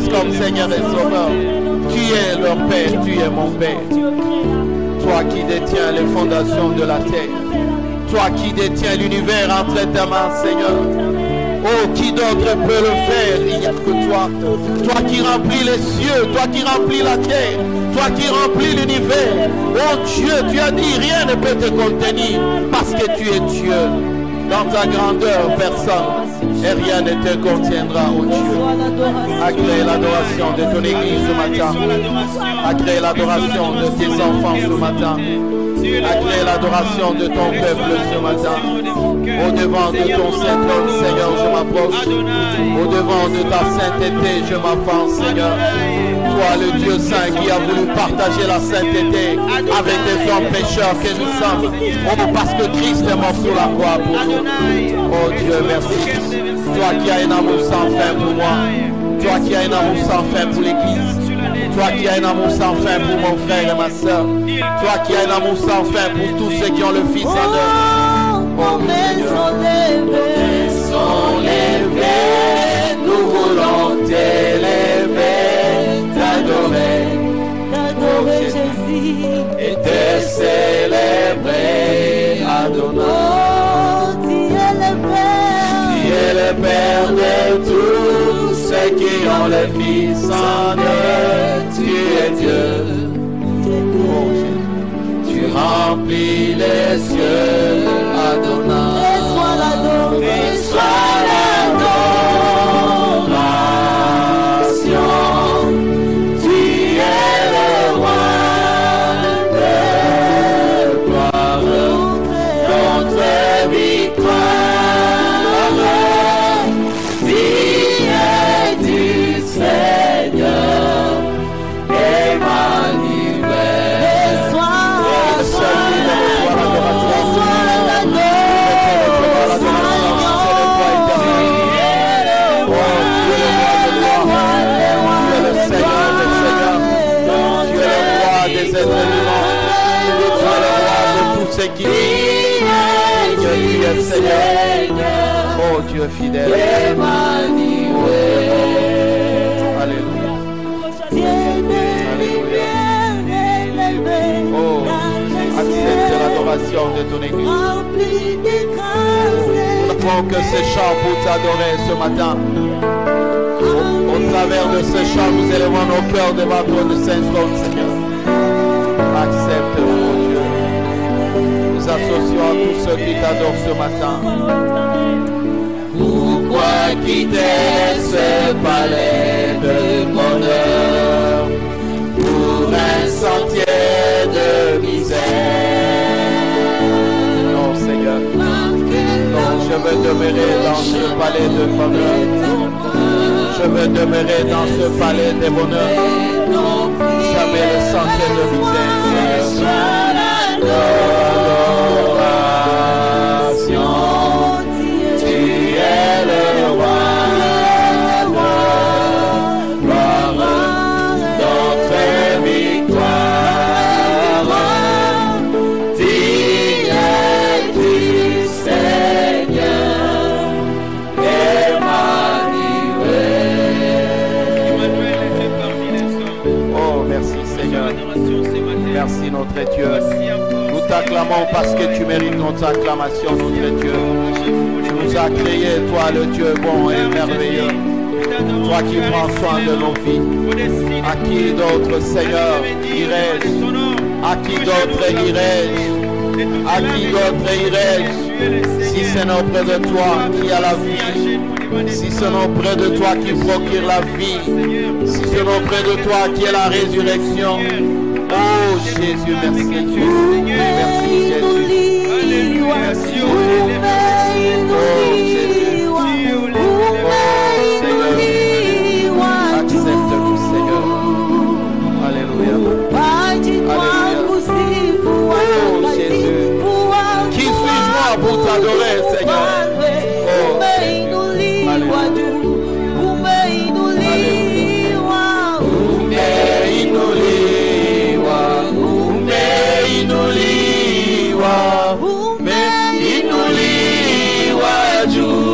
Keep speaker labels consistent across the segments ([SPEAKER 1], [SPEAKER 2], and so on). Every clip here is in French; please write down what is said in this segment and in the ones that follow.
[SPEAKER 1] reconnaissent comme Seigneur et Sauveur. Tu es leur Père, tu es mon Père. Toi qui détiens les fondations de la terre. Toi qui détiens l'univers entre tes mains, Seigneur. Oh, qui d'autre peut le faire? Il n'y a que toi. Toi qui remplis les cieux, toi qui remplis la terre, toi qui remplis l'univers. Oh Dieu, tu as dit rien ne peut te contenir parce que tu es Dieu. Dans ta grandeur, personne et rien ne te contiendra, oh Dieu. Agrée l'adoration de ton église ce matin. Agrée l'adoration de tes enfants ce matin. Agrée l'adoration de ton peuple ce matin. Au devant de ton saint trône, Seigneur, je m'approche. Au devant de ta sainteté, je m'avance, Seigneur. Toi, le Dieu saint qui a voulu partager la sainteté avec des hommes pécheurs que nous sommes. Oh, parce que Christ est mort sur la croix pour nous. Oh Dieu, merci. Toi qui as un amour sans fin pour moi. Toi qui as un amour sans fin pour l'église. Toi qui as un amour sans fin pour mon frère et ma soeur. Toi qui as un amour sans fin pour tous ceux qui ont le Fils en eux. Oh Seigneur. Sont levés, nous voulons t'élever, t'adorer,
[SPEAKER 2] Jésus,
[SPEAKER 1] et te célébrer, Adonai.
[SPEAKER 2] Oh, tu es le Père.
[SPEAKER 1] Tu es le Père de tous ceux qui ont le Fils en eux. Tu es Dieu. Tu remplis les cieux, Adonai.
[SPEAKER 2] Reçois l'adoration.
[SPEAKER 1] Reçois l'adoration. Tu es le roi de gloire. Notre victoire. Digne du Seigneur. Qui Dieu Seigneur, oh Dieu fidèle, alléluia, oh accepte l'adoration de ton église. Nous n'avons que ce chant pour t'adorer ce matin. Au travers de ce chant, nous élevons nos cœurs devant ton saint trône, Seigneur. Accepte, oh Dieu. Nous associons à tous ceux qui t'adorent ce matin. Pourquoi quitter ce palais de bonheur pour un sentier de misère? Non, Seigneur. Non, je veux demeurer dans ce palais de bonheur. Je veux demeurer dans ce palais de bonheur. Jamais le sentier de misère. Merci notre Dieu. Nous t'acclamons parce que tu mérites notre acclamation, notre Dieu. Tu nous as créé, toi le Dieu bon et merveilleux. Toi qui prends soin de nos vies. À qui d'autre, Seigneur, irais-je? À qui d'autre irais-je? À qui d'autre irais-je? Si c'est auprès de toi qui a la vie. Si c'est auprès de toi qui procure la vie. Si c'est auprès de toi qui est la résurrection. Oh Jésus, merci Jésus. Merci Jésus. Alléluia. Oh Jésus. Oh Seigneur. Accepte-nous Seigneur. Alléluia. Alléluia. Oh Jésus. Qui suis-je moi pour t'adorer Seigneur? Oh Alléluia. Inuliwa juu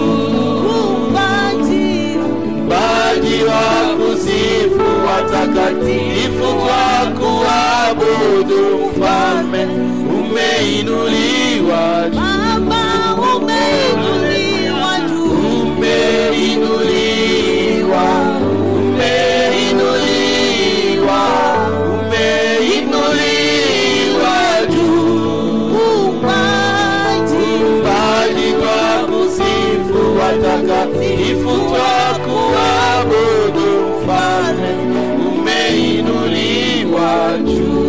[SPEAKER 1] umeinuliwa juu.
[SPEAKER 2] Baba umeinuliwa juu.
[SPEAKER 1] Umeinuliwa, umeinuliwa, umeinuliwa juu. Uumbaji kwa kusifu, watakatifu twakuabudu Mfalme, umeinuliwa juu.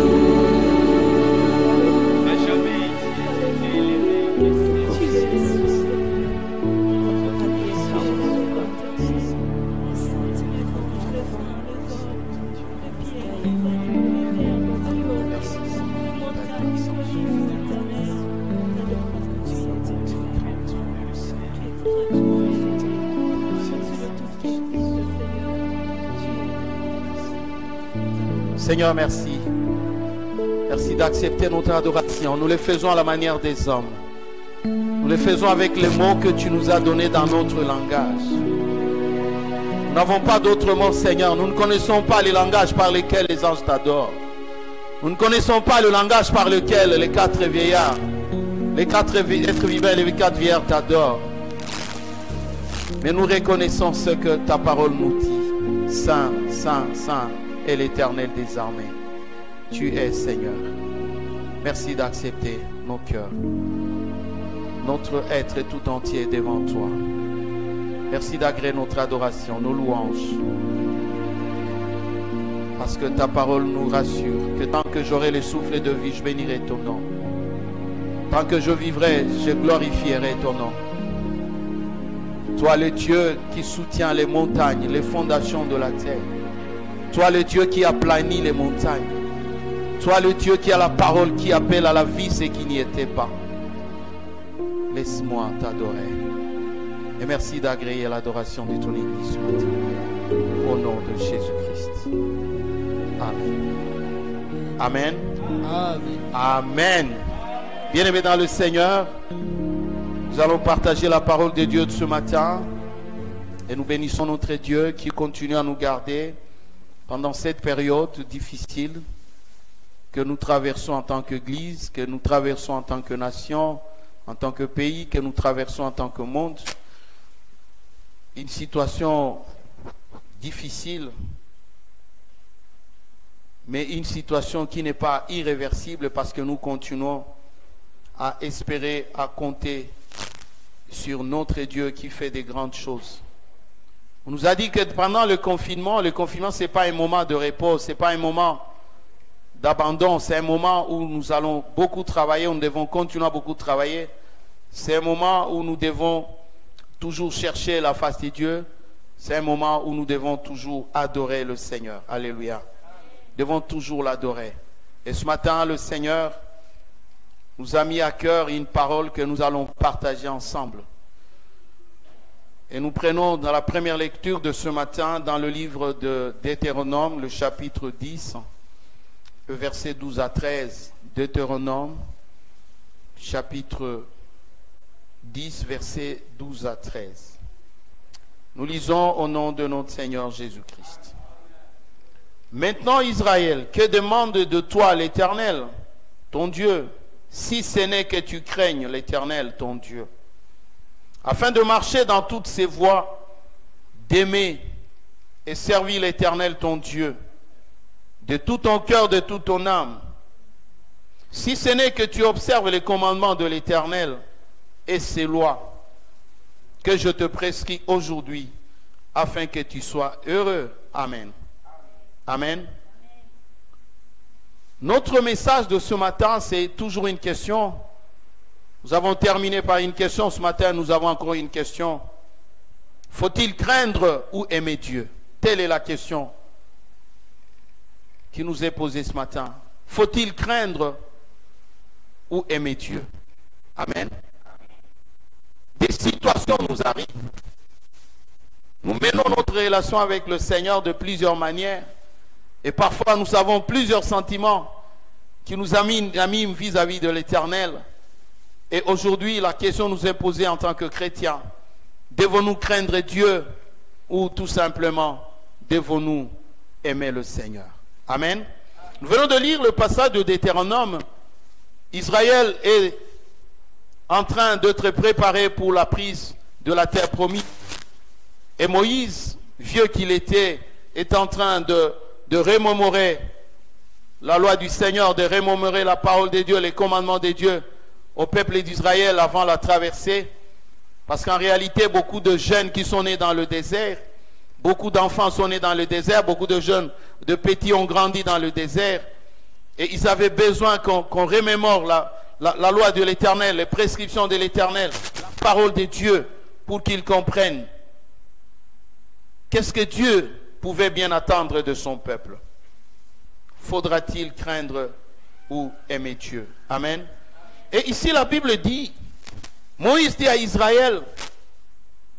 [SPEAKER 1] Seigneur, merci. Merci d'accepter notre adoration. Nous le faisons à la manière des hommes. Nous le faisons avec les mots que tu nous as donnés dans notre langage. Nous n'avons pas d'autres mots, Seigneur. Nous ne connaissons pas les langages par lesquels les anges t'adorent. Nous ne connaissons pas le langage par lequel les quatre vieillards, les quatre êtres vivants et les quatre vieillards t'adorent. Mais nous reconnaissons ce que ta parole nous dit. Saint, Saint, Saint est l'Éternel des armées. Tu es Seigneur. Merci d'accepter nos cœurs. Notre être est tout entier devant toi. Merci d'agréer notre adoration, nos louanges. Parce que ta parole nous rassure que tant que j'aurai le souffle de vie, je bénirai ton nom. Tant que je vivrai, je glorifierai ton nom. Toi le Dieu qui soutient les montagnes, les fondations de la terre. Toi le Dieu qui aplanit les montagnes. Toi le Dieu qui a la parole, qui appelle à la vie ce qui n'y était pas. Laisse-moi t'adorer. Et merci d'agréer l'adoration de ton Église ce matin. Au nom de Jésus-Christ. Amen. Amen.
[SPEAKER 2] Amen.
[SPEAKER 1] Amen. Bien-aimés dans le Seigneur, nous allons partager la parole de Dieu de ce matin. Et nous bénissons notre Dieu qui continue à nous garder pendant cette période difficile que nous traversons en tant qu'Église, que nous traversons en tant que nation, en tant que pays, que nous traversons en tant que monde. Une situation difficile, mais une situation qui n'est pas irréversible parce que nous continuons à espérer, à compter sur notre Dieu qui fait des grandes choses. On nous a dit que pendant le confinement ce n'est pas un moment de repos, ce n'est pas un moment d'abandon, c'est un moment où nous allons beaucoup travailler, nous devons continuer à beaucoup travailler. C'est un moment où nous devons toujours chercher la face de Dieu. C'est un moment où nous devons toujours adorer le Seigneur. Alléluia. Nous devons toujours l'adorer. Et ce matin, le Seigneur nous a mis à cœur une parole que nous allons partager ensemble. Et nous prenons dans la première lecture de ce matin, dans le livre de Deutéronome, le chapitre 10, le verset 12 à 13. Deutéronome, chapitre 10, verset 12 à 13. Nous lisons au nom de notre Seigneur Jésus-Christ. Maintenant, Israël, que demande de toi l'Éternel, ton Dieu, si ce n'est que tu craignes l'Éternel, ton Dieu, afin de marcher dans toutes ses voies, d'aimer et servir l'Éternel, ton Dieu, de tout ton cœur, de toute ton âme, si ce n'est que tu observes les commandements de l'Éternel et ses lois que je te prescris aujourd'hui, afin que tu sois heureux. Amen. Amen. Notre message de ce matin, c'est toujours une question. Nous avons terminé par une question. Ce matin, nous avons encore une question. Faut-il craindre ou aimer Dieu? Telle est la question qui nous est posée ce matin. Faut-il craindre ou aimer Dieu? Amen. Des situations nous arrivent. Nous menons notre relation avec le Seigneur de plusieurs manières. Et parfois, nous avons plusieurs sentiments qui nous animent vis-à-vis de l'Éternel. Et aujourd'hui, la question nous est posée en tant que chrétiens. Devons-nous craindre Dieu ou tout simplement devons-nous aimer le Seigneur? Amen. Nous venons de lire le passage de Deutéronome Israël est en train d'être préparé pour la prise de la terre promise. Et Moïse, vieux qu'il était, est en train de remémorer la loi du Seigneur, de remémorer la parole de Dieu, les commandements de Dieu au peuple d'Israël avant la traversée. Parce qu'en réalité, beaucoup de jeunes qui sont nés dans le désert, beaucoup d'enfants sont nés dans le désert, beaucoup de jeunes, de petits ont grandi dans le désert. Et ils avaient besoin qu'on remémore la loi de l'Éternel, les prescriptions de l'Éternel, la parole de Dieu, pour qu'ils comprennent qu'est-ce que Dieu pouvait bien attendre de son peuple. Faudra-t-il craindre ou aimer Dieu? Amen. Et ici la Bible dit, Moïse dit à Israël,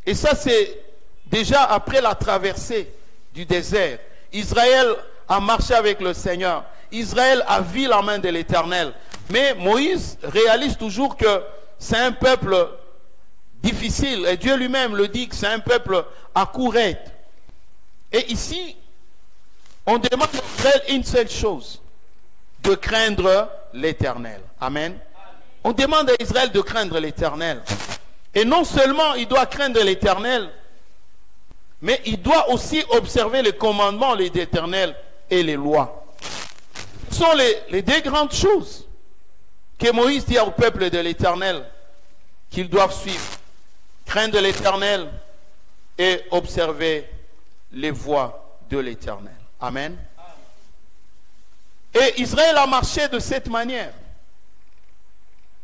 [SPEAKER 1] et ça c'est déjà après la traversée du désert, Israël a marché avec le Seigneur, Israël a vu la main de l'Éternel, mais Moïse réalise toujours que c'est un peuple difficile, et Dieu lui-même le dit que c'est un peuple à courir. Et ici, on demande à Israël une seule chose, de craindre l'Éternel. Amen. On demande à Israël de craindre l'Éternel. Et non seulement il doit craindre l'Éternel, mais il doit aussi observer les commandements de l'Éternel et les lois. Ce sont les deux grandes choses que Moïse dit au peuple de l'Éternel qu'ils doivent suivre. Craindre l'Éternel et observer les voies de l'Éternel. Amen. Et Israël a marché de cette manière.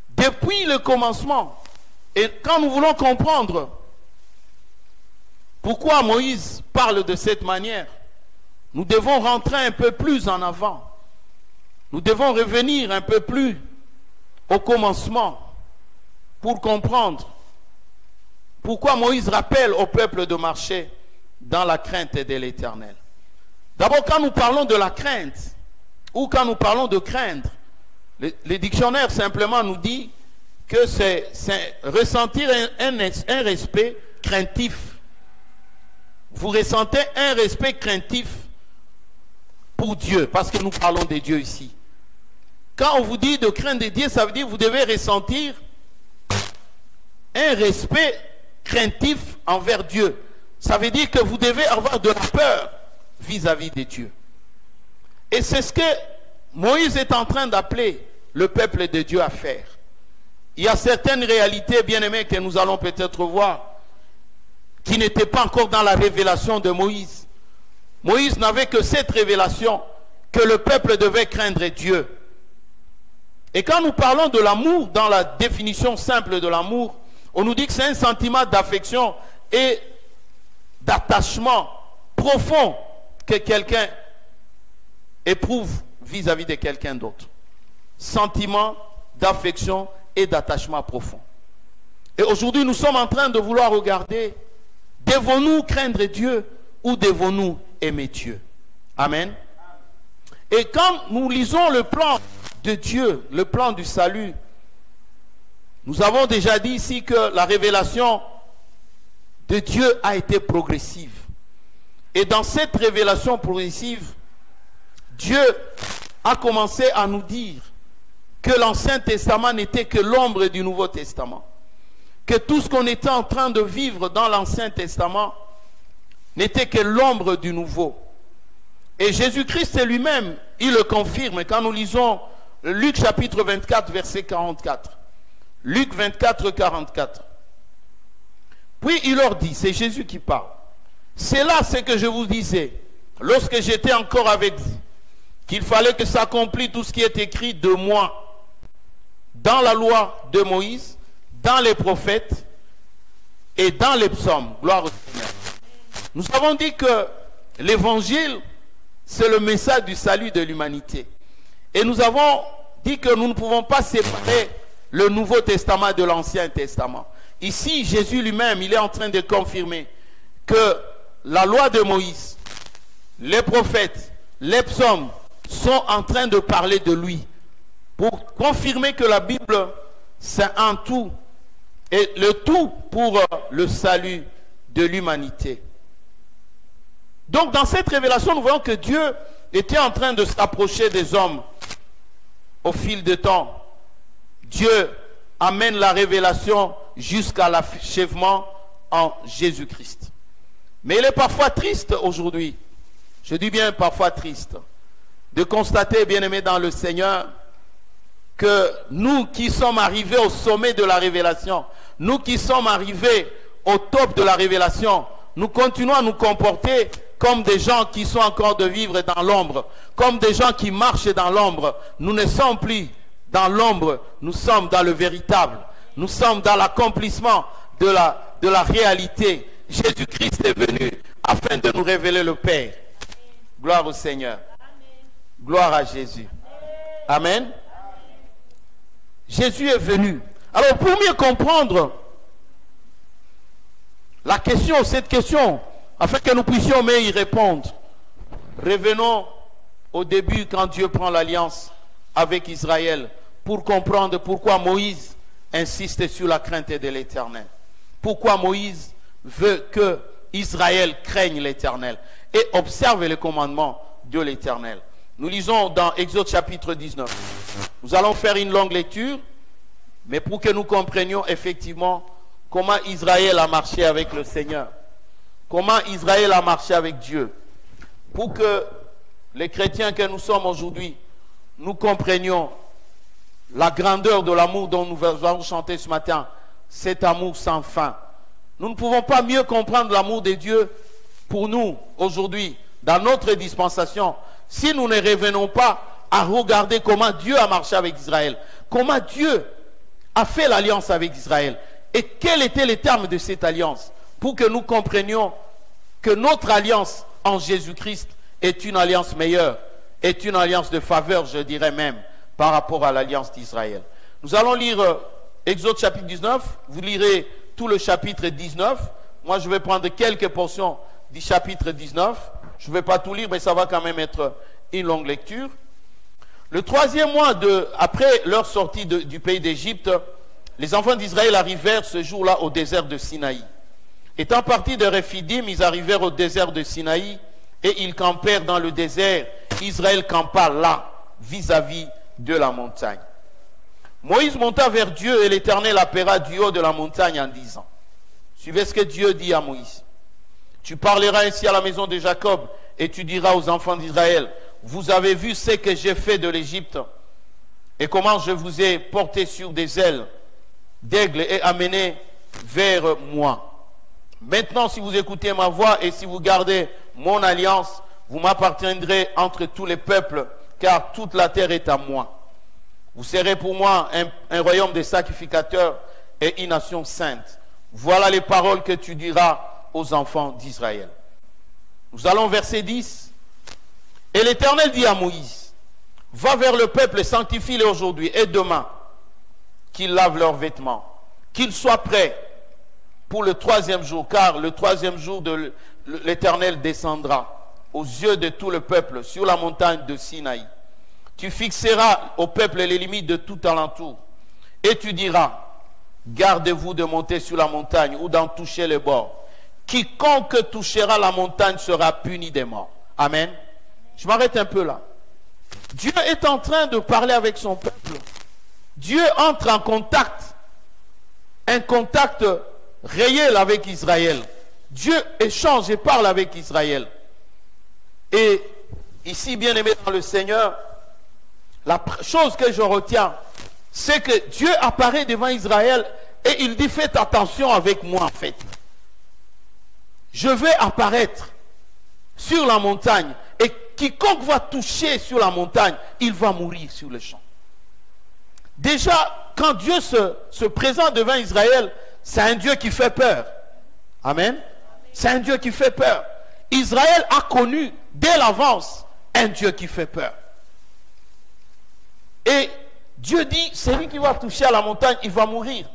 [SPEAKER 1] Depuis le commencement. Et quand nous voulons comprendre pourquoi Moïse parle de cette manière, nous devons rentrer un peu plus en avant. Nous devons revenir un peu plus au commencement pour comprendre pourquoi Moïse rappelle au peuple de marcher dans la crainte de l'Éternel. D'abord, quand nous parlons de la crainte, ou quand nous parlons de craindre, les dictionnaires simplement nous disent que c'est ressentir un respect craintif. Vous ressentez un respect craintif pour Dieu, parce que nous parlons de Dieu ici. Quand on vous dit de craindre Dieu, ça veut dire que vous devez ressentir un respect craintif envers Dieu. Ça veut dire que vous devez avoir de la peur vis-à-vis de Dieu. Et c'est ce que Moïse est en train d'appeler le peuple de Dieu à faire. Il y a certaines réalités, bien-aimés, que nous allons peut-être voir, qui n'étaient pas encore dans la révélation de Moïse. Moïse n'avait que cette révélation, que le peuple devait craindre Dieu. Et quand nous parlons de l'amour, dans la définition simple de l'amour, on nous dit que c'est un sentiment d'affection et d'attachement profond que quelqu'un éprouve vis-à-vis de quelqu'un d'autre. Sentiment d'affection et d'attachement profond. Et aujourd'hui, nous sommes en train de vouloir regarder, devons-nous craindre Dieu ou devons-nous aimer Dieu? Amen. Et quand nous lisons le plan de Dieu, le plan du salut, nous avons déjà dit ici que la révélation de Dieu a été progressive. Et dans cette révélation progressive, Dieu a commencé à nous dire que l'Ancien Testament n'était que l'ombre du Nouveau Testament. Que tout ce qu'on était en train de vivre dans l'Ancien Testament n'était que l'ombre du Nouveau. Et Jésus-Christ lui-même, il le confirme quand nous lisons Luc chapitre 24, verset 44. Luc 24, 44. Puis il leur dit, c'est Jésus qui parle. C'est là ce que je vous disais, lorsque j'étais encore avec vous, qu'il fallait que s'accomplisse tout ce qui est écrit de moi, dans la loi de Moïse, dans les prophètes et dans les psaumes. Gloire au Seigneur. Nous avons dit que l'évangile, c'est le message du salut de l'humanité. Et nous avons dit que nous ne pouvons pas séparer le Nouveau Testament de l'Ancien Testament. Ici, Jésus lui-même, il est en train de confirmer que la loi de Moïse, les prophètes, les psaumes sont en train de parler de lui. Pour confirmer que la Bible, c'est un tout. Et le tout pour le salut de l'humanité. Donc dans cette révélation, nous voyons que Dieu était en train de s'approcher des hommes au fil du temps. Dieu amène la révélation jusqu'à l'achèvement en Jésus-Christ. Mais il est parfois triste aujourd'hui, je dis bien parfois triste, de constater, bien-aimés dans le Seigneur, que nous qui sommes arrivés au sommet de la révélation, nous qui sommes arrivés au top de la révélation, nous continuons à nous comporter comme des gens qui sont encore de vivre dans l'ombre, comme des gens qui marchent dans l'ombre. Nous ne sommes plus dans l'ombre, nous sommes dans le véritable. Nous sommes dans l'accomplissement de la réalité. Jésus-Christ est venu afin de nous révéler le Père. Gloire au Seigneur. Gloire à Jésus. Amen. Jésus est venu. Alors, pour mieux comprendre la question, cette question, afin que nous puissions mieux y répondre, revenons au début quand Dieu prend l'alliance avec Israël pour comprendre pourquoi Moïse insiste sur la crainte de l'Éternel. Pourquoi Moïse veut que Israël craigne l'Éternel et observe les commandements de l'Éternel. Nous lisons dans Exode chapitre 19. Nous allons faire une longue lecture, mais pour que nous comprenions effectivement comment Israël a marché avec le Seigneur. Comment Israël a marché avec Dieu. Pour que les chrétiens que nous sommes aujourd'hui, nous comprenions la grandeur de l'amour dont nous allons chanter ce matin. Cet amour sans fin. Nous ne pouvons pas mieux comprendre l'amour de Dieu pour nous aujourd'hui, dans notre dispensation, si nous ne revenons pas à regarder comment Dieu a marché avec Israël, comment Dieu a fait l'alliance avec Israël, et quels étaient les termes de cette alliance, pour que nous comprenions que notre alliance en Jésus-Christ est une alliance meilleure, est une alliance de faveur, je dirais même, par rapport à l'alliance d'Israël. Nous allons lire Exode chapitre 19, vous lirez tout le chapitre 19. Moi, je vais prendre quelques portions du chapitre 19. Je ne vais pas tout lire, mais ça va quand même être une longue lecture. Le troisième mois après leur sortie du pays d'Égypte, les enfants d'Israël arrivèrent ce jour-là au désert de Sinaï. Étant partis de Rephidim, ils arrivèrent au désert de Sinaï et ils campèrent dans le désert. Israël campa là, vis-à-vis de la montagne. Moïse monta vers Dieu et l'Éternel appela du haut de la montagne en disant, suivez ce que Dieu dit à Moïse. Tu parleras ainsi à la maison de Jacob et tu diras aux enfants d'Israël, vous avez vu ce que j'ai fait de l'Égypte et comment je vous ai porté sur des ailes d'aigle et amené vers moi. Maintenant, si vous écoutez ma voix et si vous gardez mon alliance, vous m'appartiendrez entre tous les peuples, car toute la terre est à moi. Vous serez pour moi un royaume de sacrificateurs et une nation sainte. Voilà les paroles que tu diras aux enfants d'Israël. Nous allons verset 10. Et l'Éternel dit à Moïse, va vers le peuple et sanctifie-les aujourd'hui et demain, qu'ils lavent leurs vêtements, qu'ils soient prêts pour le troisième jour, car le troisième jour de l'Éternel descendra aux yeux de tout le peuple sur la montagne de Sinaï. Tu fixeras au peuple les limites de tout alentour et tu diras, gardez-vous de monter sur la montagne ou d'en toucher les bords. Quiconque touchera la montagne sera puni des morts. Amen. Je m'arrête un peu là. Dieu est en train de parler avec son peuple. Dieu entre en contact, un contact réel avec Israël. Dieu échange et parle avec Israël. Et ici, bien aimé dans le Seigneur, la chose que je retiens, c'est que Dieu apparaît devant Israël et il dit, faites attention avec moi en fait. Je vais apparaître sur la montagne et quiconque va toucher sur la montagne, il va mourir sur le champ. Déjà, quand Dieu se présente devant Israël, c'est un Dieu qui fait peur. Amen. C'est un Dieu qui fait peur. Israël a connu dès l'avance un Dieu qui fait peur. Et Dieu dit, celui qui va toucher à la montagne, il va mourir.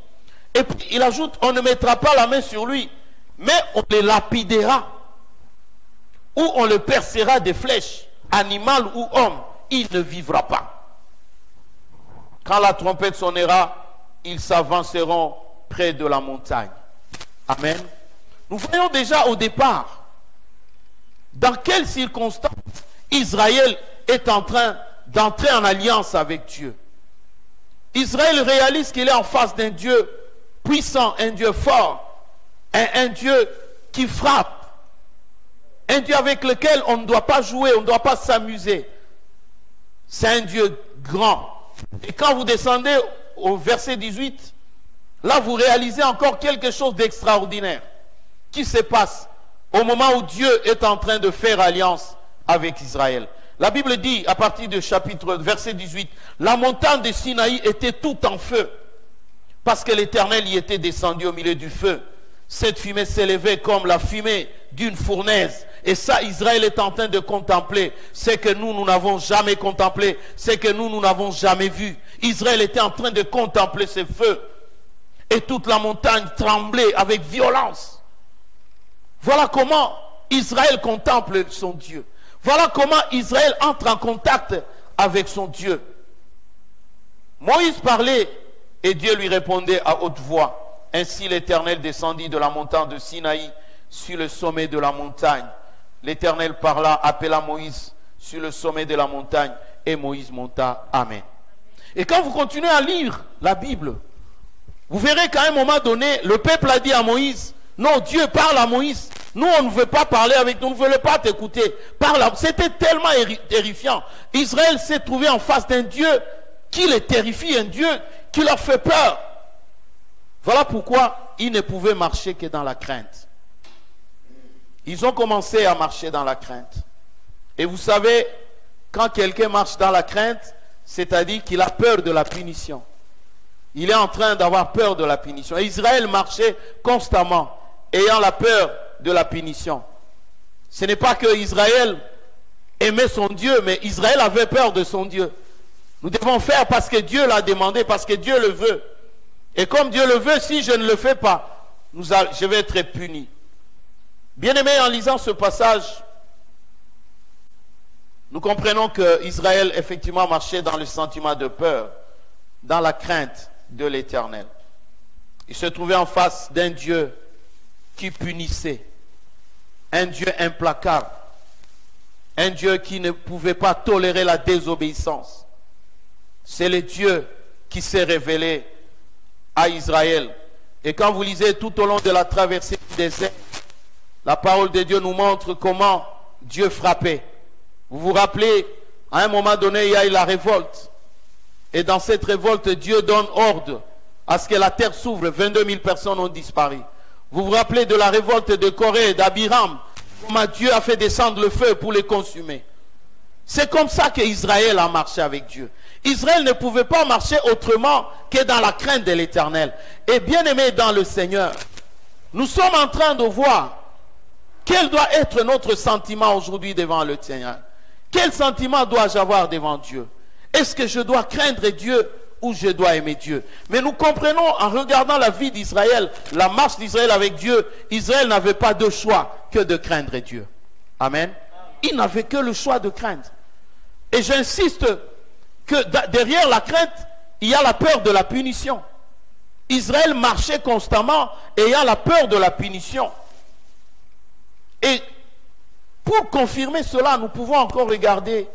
[SPEAKER 1] Et puis il ajoute, on ne mettra pas la main sur lui, mais on le lapidera. Ou on le percera des flèches, animal ou homme, il ne vivra pas. Quand la trompette sonnera, ils s'avanceront près de la montagne. Amen. Nous voyons déjà au départ dans quelles circonstances Israël est en train d'entrer en alliance avec Dieu. Israël réalise qu'il est en face d'un Dieu puissant, un Dieu fort, un Dieu qui frappe, un Dieu avec lequel on ne doit pas jouer, on ne doit pas s'amuser. C'est un Dieu grand. Et quand vous descendez au verset 18, là vous réalisez encore quelque chose d'extraordinaire qui se passe au moment où Dieu est en train de faire alliance avec Israël. La Bible dit, à partir du chapitre, verset 18, la montagne de Sinaï était tout en feu, parce que l'Éternel y était descendu au milieu du feu. Cette fumée s'élevait comme la fumée d'une fournaise. Et ça, Israël est en train de contempler. C'est que nous n'avons jamais contemplé. C'est que nous n'avons jamais vu. Israël était en train de contempler ce feu. Et toute la montagne tremblait avec violence. Voilà comment Israël contemple son Dieu. Voilà comment Israël entre en contact avec son Dieu. Moïse parlait et Dieu lui répondait à haute voix. Ainsi l'Éternel descendit de la montagne de Sinaï sur le sommet de la montagne. L'Éternel parla, appela Moïse sur le sommet de la montagne et Moïse monta. Amen. Et quand vous continuez à lire la Bible, vous verrez qu'à un moment donné, le peuple a dit à Moïse, non, Dieu parle à Moïse. Nous, on ne veut pas parler avec nous, on ne veut pas t'écouter. C'était tellement terrifiant. Israël s'est trouvé en face d'un Dieu qui les terrifie, un Dieu qui leur fait peur. Voilà pourquoi ils ne pouvaient marcher que dans la crainte. Ils ont commencé à marcher dans la crainte. Et vous savez, quand quelqu'un marche dans la crainte, c'est-à-dire qu'il a peur de la punition. Il est en train d'avoir peur de la punition. Et Israël marchait constamment, ayant la peur de la punition. Ce n'est pas que Israël aimait son Dieu, mais Israël avait peur de son Dieu. Nous devons faire parce que Dieu l'a demandé, parce que Dieu le veut. Et comme Dieu le veut, si je ne le fais pas, je vais être puni. Bien-aimés, en lisant ce passage, nous comprenons que Israël effectivement marchait dans le sentiment de peur, dans la crainte de l'Éternel. Il se trouvait en face d'un Dieu qui punissait, un Dieu implacable, un Dieu qui ne pouvait pas tolérer la désobéissance. C'est le Dieu qui s'est révélé à Israël. Et quand vous lisez tout au long de la traversée du désert, la parole de Dieu nous montre comment Dieu frappait. Vous vous rappelez, à un moment donné, il y a eu la révolte. Et dans cette révolte, Dieu donne ordre à ce que la terre s'ouvre. 22 000 personnes ont disparu. Vous vous rappelez de la révolte de Corée, d'Abiram, comment Dieu a fait descendre le feu pour les consumer. C'est comme ça qu'Israël a marché avec Dieu. Israël ne pouvait pas marcher autrement que dans la crainte de l'Éternel. Et bien aimé dans le Seigneur, nous sommes en train de voir quel doit être notre sentiment aujourd'hui devant le Seigneur. Quel sentiment dois-je avoir devant Dieu? Est-ce que je dois craindre Dieu ou je dois aimer Dieu? Mais nous comprenons en regardant la vie d'Israël, la marche d'Israël avec Dieu, Israël n'avait pas de choix que de craindre Dieu. Amen. Il n'avait que le choix de craindre. Et j'insiste que derrière la crainte, il y a la peur de la punition. Israël marchait constamment ayant la peur de la punition. Et pour confirmer cela, nous pouvons encore regarder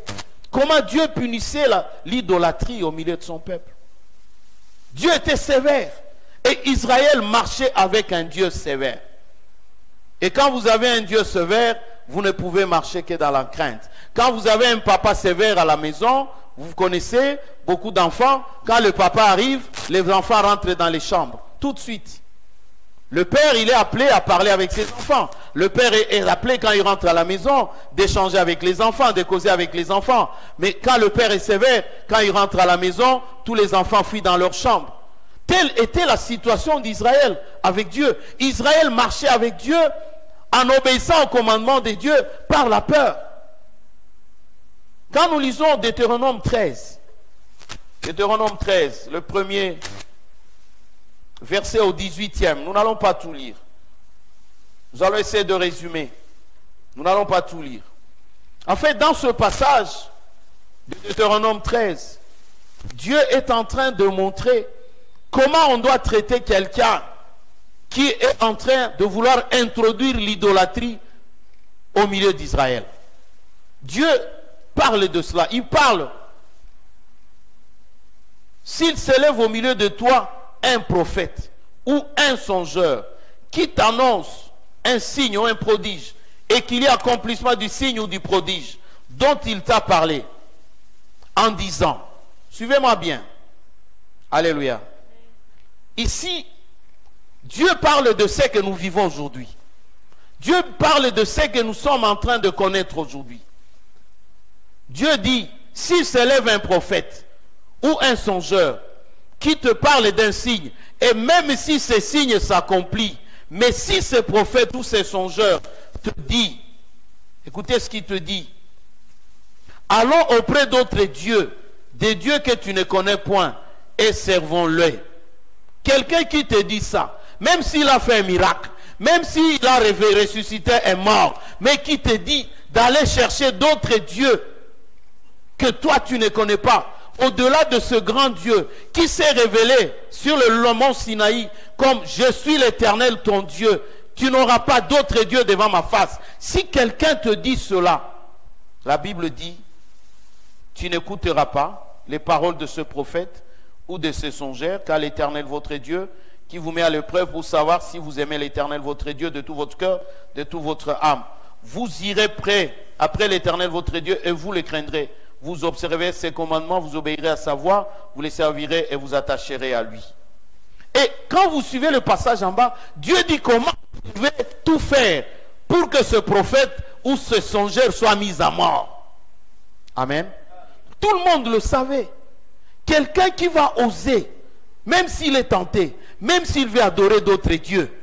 [SPEAKER 1] comment Dieu punissait l'idolâtrie au milieu de son peuple. Dieu était sévère et Israël marchait avec un Dieu sévère. Et quand vous avez un Dieu sévère, vous ne pouvez marcher que dans la crainte. Quand vous avez un papa sévère à la maison, vous connaissez beaucoup d'enfants, quand le papa arrive, les enfants rentrent dans les chambres, tout de suite. Le père, il est appelé à parler avec ses enfants. Le père est appelé quand il rentre à la maison, d'échanger avec les enfants, de causer avec les enfants. Mais quand le père est sévère, quand il rentre à la maison, tous les enfants fuient dans leur chambre. Telle était la situation d'Israël avec Dieu. Israël marchait avec Dieu en obéissant au commandement de Dieu par la peur. Quand nous lisons Deutéronome 13, Deutéronome 13, le premier verset au 18e, nous n'allons pas tout lire. Nous allons essayer de résumer. Nous n'allons pas tout lire. En fait, dans ce passage de Deutéronome 13, Dieu est en train de montrer comment on doit traiter quelqu'un qui est en train de vouloir introduire l'idolâtrie au milieu d'Israël. Dieu parle de cela. Il parle s'il s'élève au milieu de toi un prophète ou un songeur qui t'annonce un signe ou un prodige, et qu'il y ait accomplissement du signe ou du prodige dont il t'a parlé, en disant, suivez-moi bien, alléluia. Ici, Dieu parle de ce que nous vivons aujourd'hui. Dieu parle de ce que nous sommes en train de connaître aujourd'hui. Dieu dit, s'il s'élève un prophète ou un songeur qui te parle d'un signe, et même si ce signe s'accomplit, mais si ce prophète ou ce songeur te dit, écoutez ce qu'il te dit, allons auprès d'autres dieux, des dieux que tu ne connais point, et servons-les. Quelqu'un qui te dit ça, même s'il a fait un miracle, même s'il a ressuscité un mort, mais qui te dit d'aller chercher d'autres dieux que toi tu ne connais pas, au-delà de ce grand Dieu qui s'est révélé sur le mont Sinaï comme je suis l'Éternel ton Dieu, tu n'auras pas d'autres dieux devant ma face. Si quelqu'un te dit cela, la Bible dit, tu n'écouteras pas les paroles de ce prophète ou de ce songeur, car l'Éternel votre Dieu, qui vous met à l'épreuve pour savoir si vous aimez l'Éternel votre Dieu de tout votre cœur, de toute votre âme. Vous irez après l'Éternel votre Dieu et vous le craindrez. Vous observerez ses commandements, vous obéirez à sa voix, vous les servirez et vous attacherez à lui. Et quand vous suivez le passage en bas, Dieu dit comment vous pouvez tout faire pour que ce prophète ou ce songeur soit mis à mort. Amen. Tout le monde le savait. Quelqu'un qui va oser, même s'il est tenté, même s'il veut adorer d'autres dieux,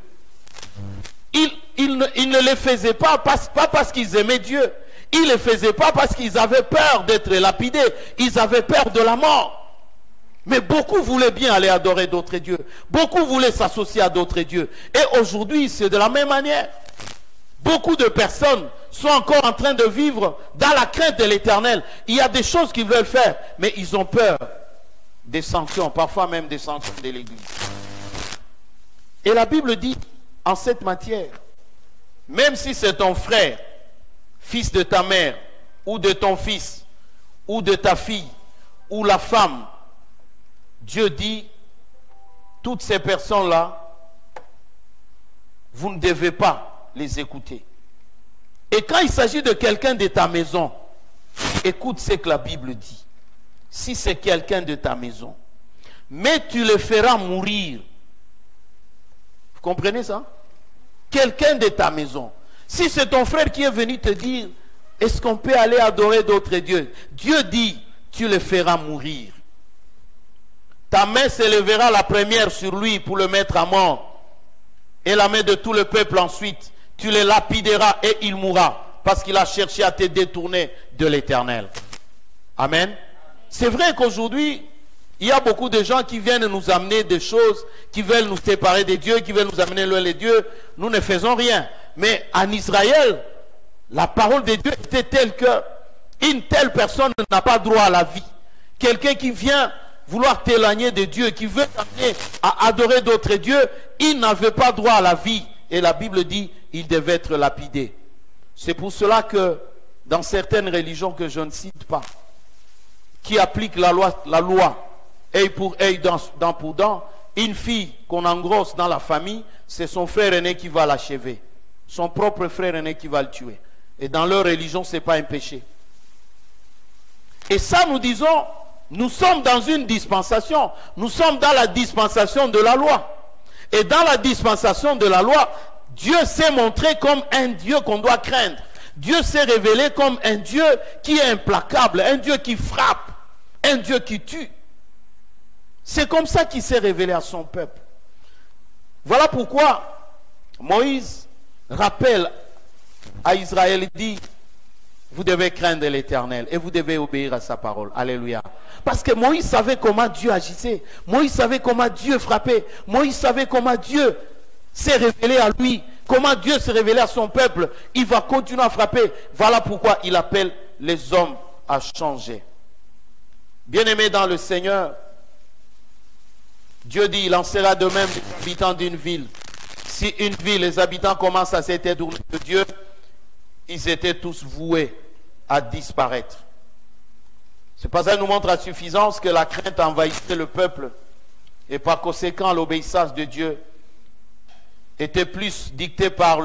[SPEAKER 1] il ne le faisait pas parce qu'ils aimaient Dieu. Ils ne le faisaient pas parce qu'ils avaient peur d'être lapidés. Ils avaient peur de la mort. Mais beaucoup voulaient bien aller adorer d'autres dieux. Beaucoup voulaient s'associer à d'autres dieux. Et aujourd'hui, c'est de la même manière. Beaucoup de personnes sont encore en train de vivre dans la crainte de l'Éternel. Il y a des choses qu'ils veulent faire, mais ils ont peur des sanctions, parfois même des sanctions de l'Église. Et la Bible dit, en cette matière, même si c'est ton frère, fils de ta mère, ou de ton fils, ou de ta fille, ou la femme, Dieu dit, toutes ces personnes-là, vous ne devez pas les écouter. Et quand il s'agit de quelqu'un de ta maison, écoute ce que la Bible dit. Si c'est quelqu'un de ta maison, mais tu le feras mourir. Vous comprenez ça? Quelqu'un de ta maison. Si c'est ton frère qui est venu te dire, est-ce qu'on peut aller adorer d'autres dieux? Dieu dit, tu le feras mourir. Ta main s'élèvera la première sur lui pour le mettre à mort. Et la main de tout le peuple ensuite. Tu le lapideras et il mourra. Parce qu'il a cherché à te détourner de l'Éternel. Amen. C'est vrai qu'aujourd'hui, il y a beaucoup de gens qui viennent nous amener des choses, qui veulent nous séparer des dieux, qui veulent nous amener loin les dieux. Nous ne faisons rien. Mais en Israël, la parole de Dieu était telle que une telle personne n'a pas droit à la vie. Quelqu'un qui vient vouloir t'éloigner de Dieu, qui veut t'amener à adorer d'autres dieux, il n'avait pas droit à la vie. Et la Bible dit, il devait être lapidé. C'est pour cela que dans certaines religions que je ne cite pas, qui appliquent la loi, œil pour œil, dent pour dent, une fille qu'on engrosse dans la famille, c'est son frère aîné qui va l'achever. Son propre frère aîné qui va le tuer. Et dans leur religion, ce n'est pas un péché. Et ça, nous disons, nous sommes dans une dispensation. Nous sommes dans la dispensation de la loi. Et dans la dispensation de la loi, Dieu s'est montré comme un Dieu qu'on doit craindre. Dieu s'est révélé comme un Dieu qui est implacable, un Dieu qui frappe, un Dieu qui tue. C'est comme ça qu'il s'est révélé à son peuple. Voilà pourquoi Moïse rappelle à Israël, il dit, vous devez craindre l'Éternel et vous devez obéir à sa parole. Alléluia. Parce que Moïse savait comment Dieu agissait. Moïse savait comment Dieu frappait. Moïse savait comment Dieu s'est révélé à lui. Comment Dieu s'est révélé à son peuple. Il va continuer à frapper. Voilà pourquoi il appelle les hommes à changer. Bien-aimés dans le Seigneur, Dieu dit, il en sera de même les habitants d'une ville. Si une ville, les habitants commencent à s'être détournés de Dieu, ils étaient tous voués à disparaître. Ce passage nous montre à suffisance que la crainte envahissait le peuple et par conséquent l'obéissance de Dieu était plus dictée par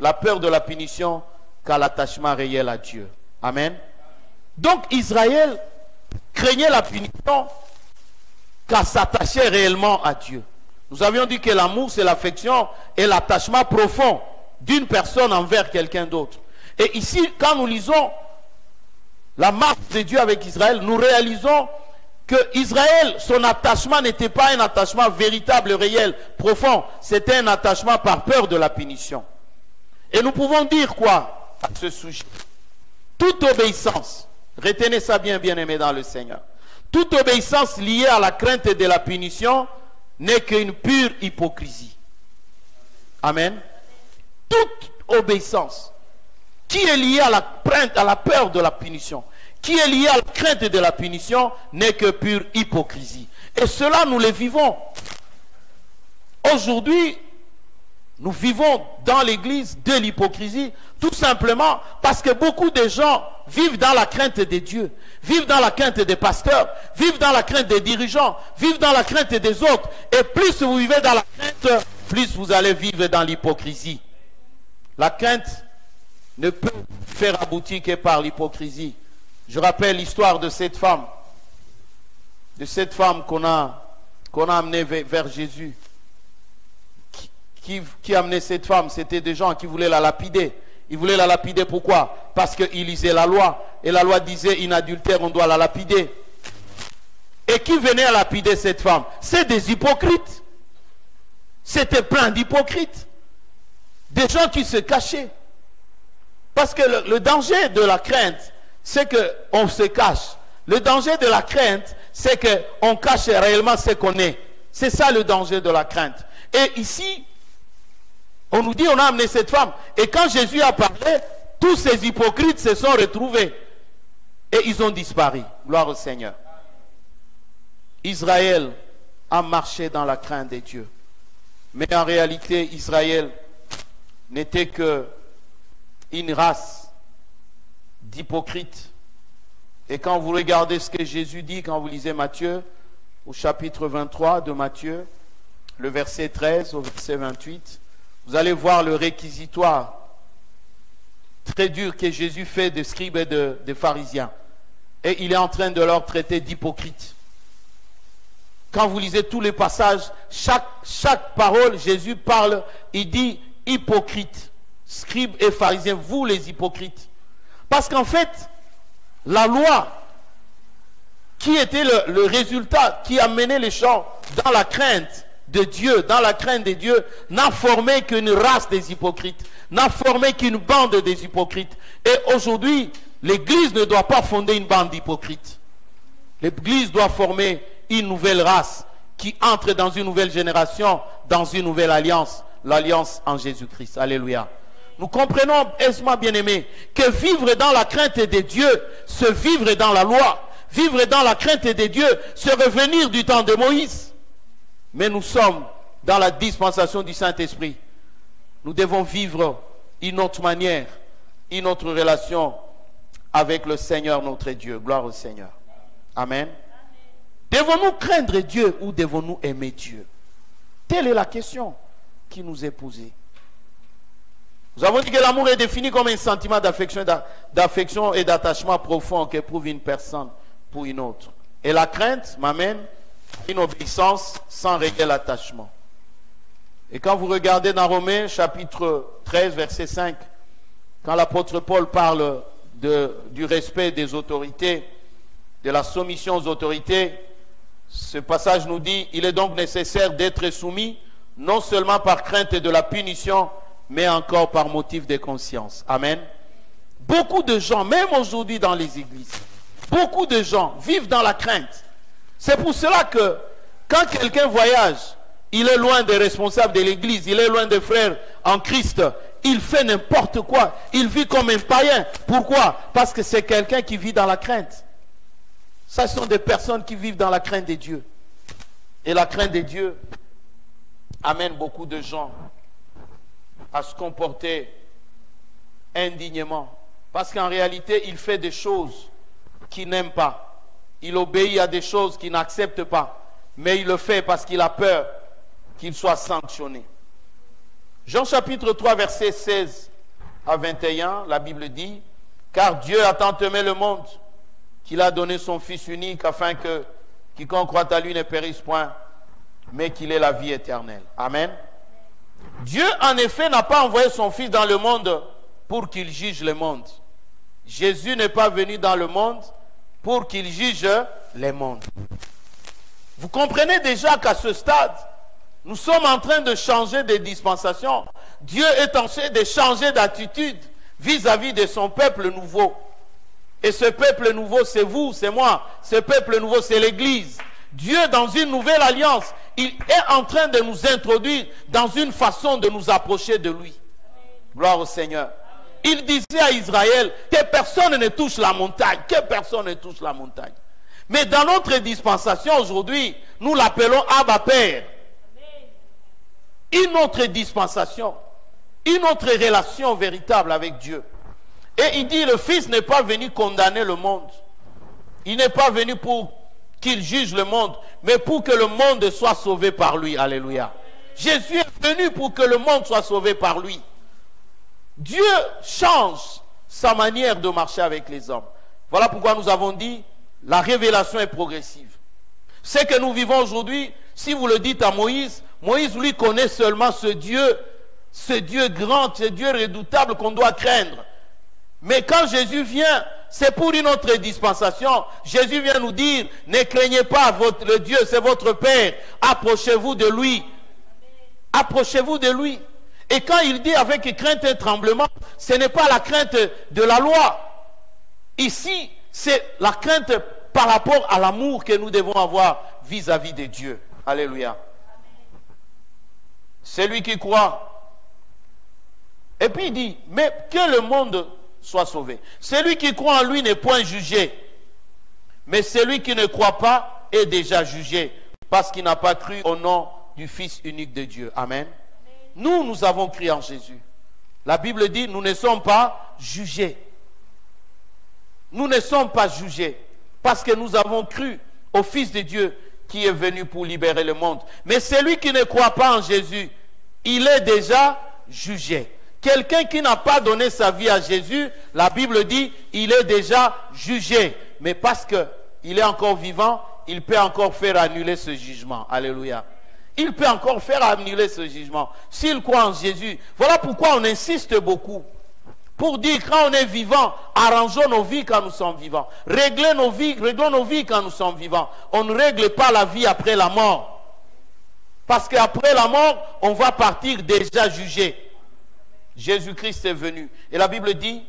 [SPEAKER 1] la peur de la punition qu'à l'attachement réel à Dieu. Amen. Donc Israël craignait la punition qu'à s'attacher réellement à Dieu. Nous avions dit que l'amour, c'est l'affection et l'attachement profond d'une personne envers quelqu'un d'autre. Et ici, quand nous lisons la marche de Dieu avec Israël, nous réalisons que Israël, son attachement n'était pas un attachement véritable, réel, profond. C'était un attachement par peur de la punition. Et nous pouvons dire quoi à ce sujet? Toute obéissance, retenez ça bien, bien-aimés dans le Seigneur, toute obéissance liée à la crainte de la punition n'est qu'une pure hypocrisie. Amen. Toute obéissance qui est liée à la peur de la punition, qui est liée à la crainte de la punition, n'est que pure hypocrisie. Et cela, nous le vivons. Aujourd'hui, nous vivons dans l'église de l'hypocrisie, tout simplement parce que beaucoup de gens vivent dans la crainte de Dieu, vivent dans la crainte des pasteurs, vivent dans la crainte des dirigeants, vivent dans la crainte des autres. Et plus vous vivez dans la crainte, plus vous allez vivre dans l'hypocrisie. La crainte ne peut faire aboutir que par l'hypocrisie. Je rappelle l'histoire de cette femme qu'on a amenée vers Jésus. Qui amenait cette femme? C'était des gens qui voulaient la lapider. Ils voulaient la lapider, pourquoi? Parce qu'ils lisaient la loi. Et la loi disait, une adultère, on doit la lapider. Et qui venait à lapider cette femme? C'est des hypocrites. C'était plein d'hypocrites. Des gens qui se cachaient. Parce que le danger de la crainte, c'est qu'on se cache. Le danger de la crainte, c'est qu'on cache réellement ce qu'on est. C'est ça le danger de la crainte. Et ici, on nous dit, on a amené cette femme. Et quand Jésus a parlé, tous ces hypocrites se sont retrouvés. Et ils ont disparu. Gloire au Seigneur. Israël a marché dans la crainte de Dieu. Mais en réalité, Israël n'était qu'une race d'hypocrites. Et quand vous regardez ce que Jésus dit, quand vous lisez Matthieu, au chapitre 23 de Matthieu, le verset 13 au verset 28, vous allez voir le réquisitoire très dur que Jésus fait des scribes et des pharisiens. Et il est en train de leur traiter d'hypocrites. Quand vous lisez tous les passages, chaque parole, Jésus parle, il dit hypocrite, scribes et pharisiens, vous les hypocrites. Parce qu'en fait, la loi, qui était le résultat, qui amenait les gens dans la crainte de Dieu, dans la crainte de Dieu, n'a formé qu'une race des hypocrites, n'a formé qu'une bande des hypocrites. Et aujourd'hui, l'Église ne doit pas fonder une bande d'hypocrites. L'Église doit former une nouvelle race qui entre dans une nouvelle génération, dans une nouvelle alliance, l'alliance en Jésus-Christ. Alléluia. Nous comprenons aisément, bien-aimés, que vivre dans la crainte de Dieu, se vivre dans la loi, vivre dans la crainte de Dieu, se revenir du temps de Moïse. Mais nous sommes dans la dispensation du Saint-Esprit. Nous devons vivre une autre manière, une autre relation avec le Seigneur notre Dieu. Gloire au Seigneur. Amen. Devons-nous craindre Dieu ou devons-nous aimer Dieu? Telle est la question qui nous est posée. Nous avons dit que l'amour est défini comme un sentiment d'affection et d'attachement profond qu'éprouve une personne pour une autre. Et la crainte m'amène une obéissance sans réel attachement. Et quand vous regardez dans Romains chapitre 13 verset 5, quand l'apôtre Paul parle du respect des autorités, de la soumission aux autorités, ce passage nous dit, il est donc nécessaire d'être soumis, non seulement par crainte de la punition, mais encore par motif de conscience. Amen. Beaucoup de gens, même aujourd'hui dans les églises, beaucoup de gens vivent dans la crainte. C'est pour cela que quand quelqu'un voyage, il est loin des responsables de l'église, il est loin des frères en Christ, il fait n'importe quoi, il vit comme un païen. Pourquoi? Parce que c'est quelqu'un qui vit dans la crainte. Ce sont des personnes qui vivent dans la crainte de Dieu. Et la crainte de Dieu amène beaucoup de gens à se comporter indignement. Parce qu'en réalité, il fait des choses qu'il n'aime pas. il obéit à des choses qu'il n'accepte pas. Mais il le fait parce qu'il a peur qu'il soit sanctionné. Jean chapitre 3, versets 16 à 21, la Bible dit, « Car Dieu a tant aimé le monde qu'il a donné son Fils unique afin que quiconque croit à lui ne périsse point, mais qu'il ait la vie éternelle. » Amen. Dieu, en effet, n'a pas envoyé son Fils dans le monde pour qu'il juge le monde. Jésus n'est pas venu dans le monde pour qu'il juge les mondes. Vous comprenez déjà qu'à ce stade, nous sommes en train de changer de dispensation. Dieu est en train de changer d'attitude vis-à-vis de son peuple nouveau. Et ce peuple nouveau, c'est vous, c'est moi. Ce peuple nouveau, c'est l'Église. Dieu, dans une nouvelle alliance, il est en train de nous introduire dans une façon de nous approcher de lui. Gloire au Seigneur. Il disait à Israël que personne ne touche la montagne, que personne ne touche la montagne. Mais dans notre dispensation aujourd'hui, nous l'appelons Abba Père. Une autre dispensation, une autre relation véritable avec Dieu. Et il dit, le Fils n'est pas venu condamner le monde. Il n'est pas venu pour qu'il juge le monde, mais pour que le monde soit sauvé par lui. Alléluia. Jésus est venu pour que le monde soit sauvé par lui. Dieu change sa manière de marcher avec les hommes. Voilà pourquoi nous avons dit, la révélation est progressive. Ce que nous vivons aujourd'hui, si vous le dites à Moïse, Moïse lui connaît seulement ce Dieu grand, ce Dieu redoutable qu'on doit craindre. Mais quand Jésus vient, c'est pour une autre dispensation. Jésus vient nous dire, ne craignez pas le Dieu, c'est votre Père. Approchez-vous de lui. Approchez-vous de lui. Et quand il dit avec crainte et tremblement, ce n'est pas la crainte de la loi. Ici, c'est la crainte par rapport à l'amour que nous devons avoir vis-à-vis de Dieu. Alléluia. Celui qui croit. Et puis il dit, mais que le monde soit sauvé. Celui qui croit en lui n'est point jugé. Mais celui qui ne croit pas est déjà jugé, parce qu'il n'a pas cru au nom du Fils unique de Dieu. Amen. Nous avons cru en Jésus. La Bible dit, nous ne sommes pas jugés. Nous ne sommes pas jugés, parce que nous avons cru au Fils de Dieu qui est venu pour libérer le monde. Mais celui qui ne croit pas en Jésus, il est déjà jugé. Quelqu'un qui n'a pas donné sa vie à Jésus, la Bible dit, il est déjà jugé. Mais parce qu'il est encore vivant, il peut encore faire annuler ce jugement. Alléluia. Il peut encore faire annuler ce jugement. S'il croit en Jésus. Voilà pourquoi on insiste beaucoup. Pour dire, quand on est vivant, arrangeons nos vies quand nous sommes vivants. Réglons nos vies quand nous sommes vivants. On ne règle pas la vie après la mort. Parce qu'après la mort, on va partir déjà jugé. Jésus-Christ est venu. Et la Bible dit,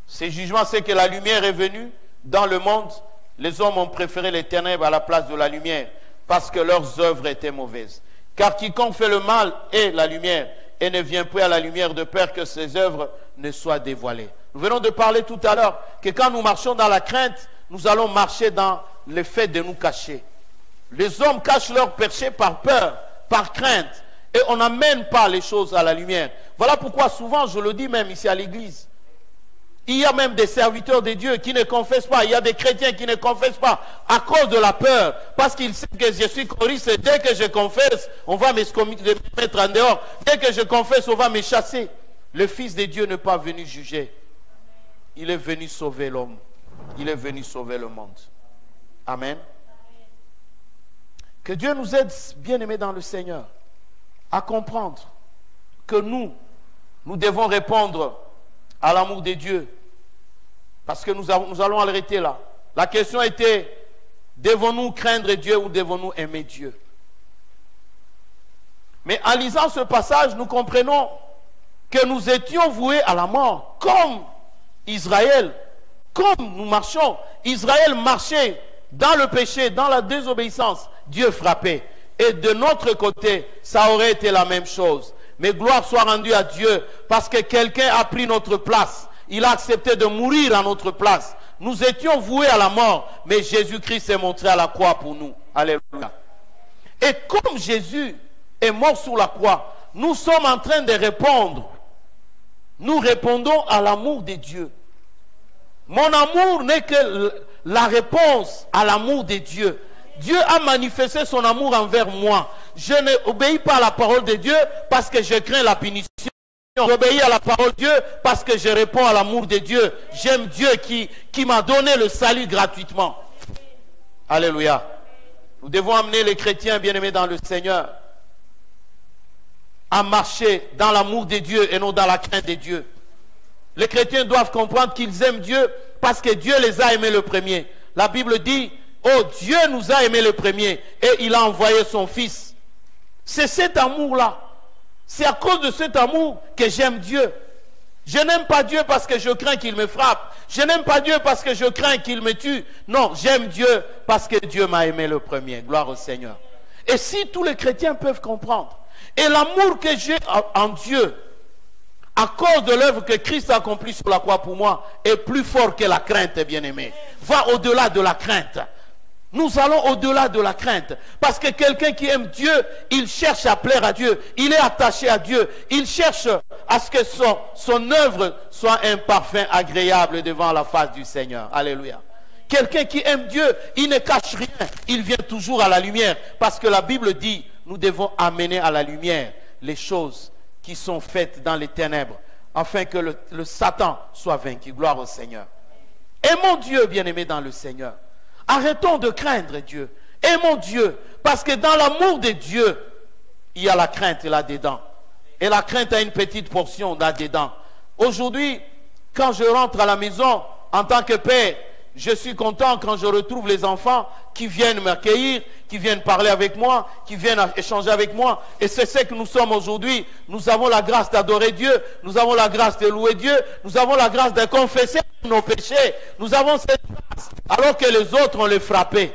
[SPEAKER 1] ce jugement, c'est que la lumière est venue dans le monde. Les hommes ont préféré les ténèbres à la place de la lumière, parce que leurs œuvres étaient mauvaises. Car quiconque fait le mal est la lumière, et ne vient plus à la lumière de peur que ses œuvres ne soient dévoilées. Nous venons de parler tout à l'heure que quand nous marchons dans la crainte, nous allons marcher dans le fait de nous cacher. Les hommes cachent leur péché par peur, par crainte. Et on n'amène pas les choses à la lumière. Voilà pourquoi souvent, je le dis même ici à l'église, il y a même des serviteurs de Dieu qui ne confessent pas. Il y a des chrétiens qui ne confessent pas à cause de la peur. Parce qu'ils savent que je suis choriste et dès que je confesse, on va me mettre en dehors. Dès que je confesse, on va me chasser. Le Fils de Dieu n'est pas venu juger. Il est venu sauver l'homme. Il est venu sauver le monde. Amen. Que Dieu nous aide, bien-aimés dans le Seigneur, à comprendre que nous devons répondre à l'amour de Dieu. Parce que nous allons arrêter là. La question était, devons-nous craindre Dieu ou devons-nous aimer Dieu? Mais en lisant ce passage, nous comprenons que nous étions voués à la mort, comme Israël, comme nous marchons. Israël marchait dans le péché, dans la désobéissance. Dieu frappait. Et de notre côté, ça aurait été la même chose. Mais gloire soit rendue à Dieu, parce que quelqu'un a pris notre place. Il a accepté de mourir à notre place. Nous étions voués à la mort, mais Jésus-Christ s'est montré à la croix pour nous. Alléluia. Et comme Jésus est mort sur la croix, nous sommes en train de répondre. Nous répondons à l'amour de Dieu. Mon amour n'est que la réponse à l'amour de Dieu. Dieu a manifesté son amour envers moi. Je n'obéis pas à la parole de Dieu parce que je crains la punition. J'obéis à la parole de Dieu parce que je réponds à l'amour de Dieu. J'aime Dieu qui m'a donné le salut gratuitement. Alléluia. Nous devons amener les chrétiens bien-aimés dans le Seigneur à marcher dans l'amour de Dieu et non dans la crainte de Dieu. Les chrétiens doivent comprendre qu'ils aiment Dieu parce que Dieu les a aimés le premier. La Bible dit, oh, Dieu nous a aimés le premier et il a envoyé son Fils. C'est cet amour-là. C'est à cause de cet amour que j'aime Dieu. Je n'aime pas Dieu parce que je crains qu'il me frappe. Je n'aime pas Dieu parce que je crains qu'il me tue. Non, j'aime Dieu parce que Dieu m'a aimé le premier. Gloire au Seigneur. Et si tous les chrétiens peuvent comprendre, et l'amour que j'ai en Dieu, à cause de l'œuvre que Christ a accomplie sur la croix pour moi, est plus fort que la crainte, bien-aimé. Va au-delà de la crainte. Nous allons au-delà de la crainte. Parce que quelqu'un qui aime Dieu, il cherche à plaire à Dieu. Il est attaché à Dieu. Il cherche à ce que son œuvre soit un parfum agréable devant la face du Seigneur. Alléluia. Quelqu'un qui aime Dieu, il ne cache rien. Il vient toujours à la lumière. Parce que la Bible dit, nous devons amener à la lumière les choses qui sont faites dans les ténèbres, afin que le Satan soit vaincu. Gloire au Seigneur. Aimons Dieu, bien-aimés dans le Seigneur. Arrêtons de craindre Dieu. Aimons Dieu. Parce que dans l'amour de Dieu, il y a la crainte là-dedans. Et la crainte a une petite portion là-dedans. Aujourd'hui, quand je rentre à la maison, en tant que père, je suis content quand je retrouve les enfants qui viennent m'accueillir, qui viennent parler avec moi, qui viennent échanger avec moi. Et c'est ce que nous sommes aujourd'hui. Nous avons la grâce d'adorer Dieu. Nous avons la grâce de louer Dieu. Nous avons la grâce de confesser nos péchés. Nous avons cette grâce. Alors que les autres, on les frappait.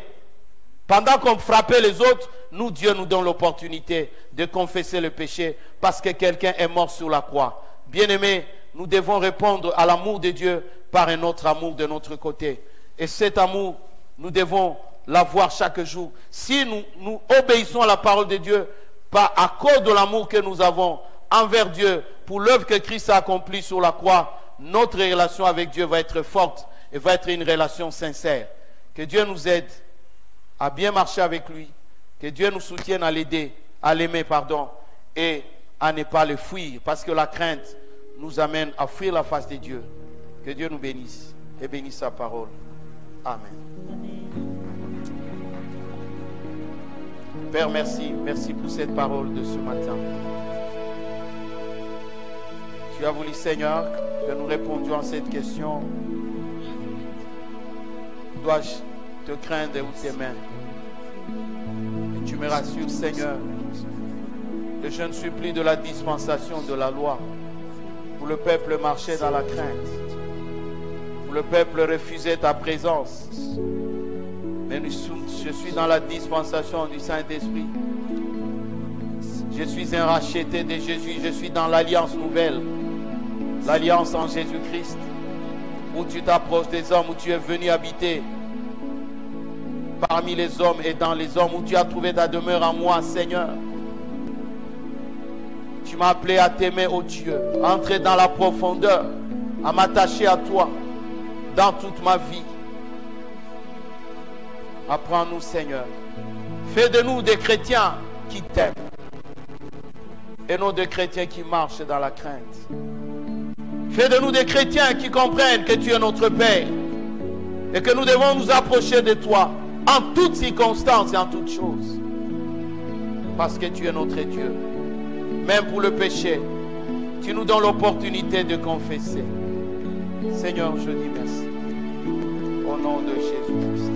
[SPEAKER 1] Pendant qu'on frappait les autres, nous, Dieu nous donne l'opportunité de confesser le péché parce que quelqu'un est mort sur la croix. Bien-aimés, nous devons répondre à l'amour de Dieu par un autre amour de notre côté. Et cet amour, nous devons l'avoir chaque jour. Si nous obéissons à la parole de Dieu, pas à cause de l'amour que nous avons envers Dieu, pour l'œuvre que Christ a accomplie sur la croix, notre relation avec Dieu va être forte et va être une relation sincère. Que Dieu nous aide à bien marcher avec lui. Que Dieu nous soutienne à l'aider, à l'aimer, pardon, et à ne pas le fuir. Parce que la crainte nous amène à fuir la face de Dieu. Que Dieu nous bénisse et bénisse sa parole. Amen. Père, merci. Merci pour cette parole de ce matin. Tu as voulu, Seigneur, que nous répondions à cette question. Dois-je te craindre ou t'aimer? Et tu me rassures, Seigneur, que je ne suis plus de la dispensation de la loi, où le peuple marchait dans la crainte, où le peuple refusait ta présence. Mais je suis dans la dispensation du Saint-Esprit. Je suis un racheté de Jésus. Je suis dans l'alliance nouvelle, l'alliance en Jésus-Christ, où tu t'approches des hommes, où tu es venu habiter parmi les hommes et dans les hommes, où tu as trouvé ta demeure en moi, Seigneur. Tu m'as appelé à t'aimer, ô Dieu, à entrer dans la profondeur, à m'attacher à toi dans toute ma vie. Apprends-nous, Seigneur. Fais de nous des chrétiens qui t'aiment et non des chrétiens qui marchent dans la crainte. Fais de nous des chrétiens qui comprennent que tu es notre Père et que nous devons nous approcher de toi en toutes circonstances et en toutes choses. Parce que tu es notre Dieu. Même pour le péché, tu nous donnes l'opportunité de confesser. Seigneur, je dis merci. Au nom de Jésus-Christ.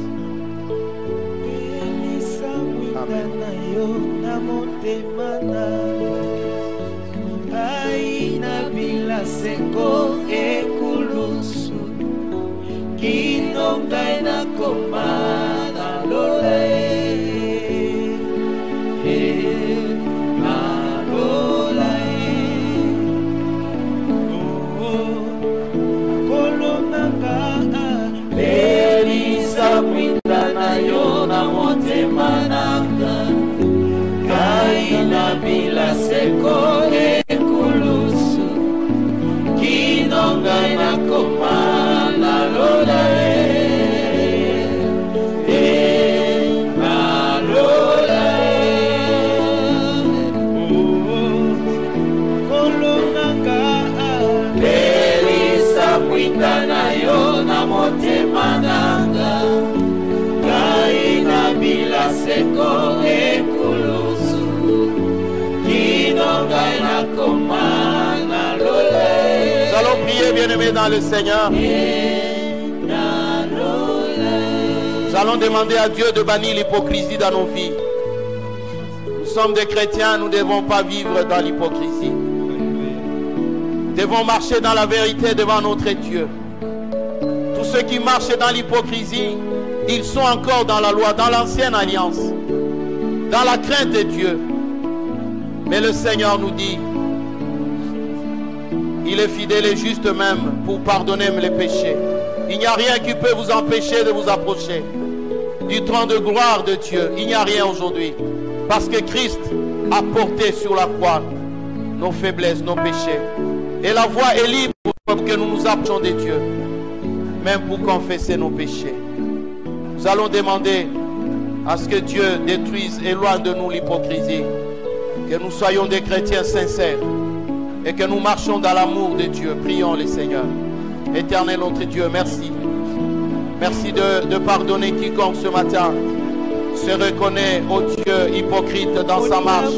[SPEAKER 3] motema nanga ngai nabila seko ekulusu kino ngai nakoma na lole.
[SPEAKER 1] Nous allons prier, bien-aimés dans le Seigneur. Nous allons demander à Dieu de bannir l'hypocrisie dans nos vies. Nous sommes des chrétiens, nous ne devons pas vivre dans l'hypocrisie. Nous devons marcher dans la vérité devant notre Dieu. Tous ceux qui marchent dans l'hypocrisie, ils sont encore dans la loi, dans l'ancienne alliance, dans la crainte de Dieu. Mais le Seigneur nous dit, il est fidèle et juste même pour pardonner les péchés. Il n'y a rien qui peut vous empêcher de vous approcher du trône de gloire de Dieu. Il n'y a rien aujourd'hui. Parce que Christ a porté sur la croix nos faiblesses, nos péchés. Et la voie est libre pour que nous nous approchions de Dieu, même pour confesser nos péchés. Nous allons demander à ce que Dieu détruise, éloigne de nous l'hypocrisie. Que nous soyons des chrétiens sincères et que nous marchions dans l'amour de Dieu. Prions le Seigneur. Éternel notre Dieu, merci. Merci de pardonner quiconque ce matin se reconnaît, oh Dieu, hypocrite dans sa marche.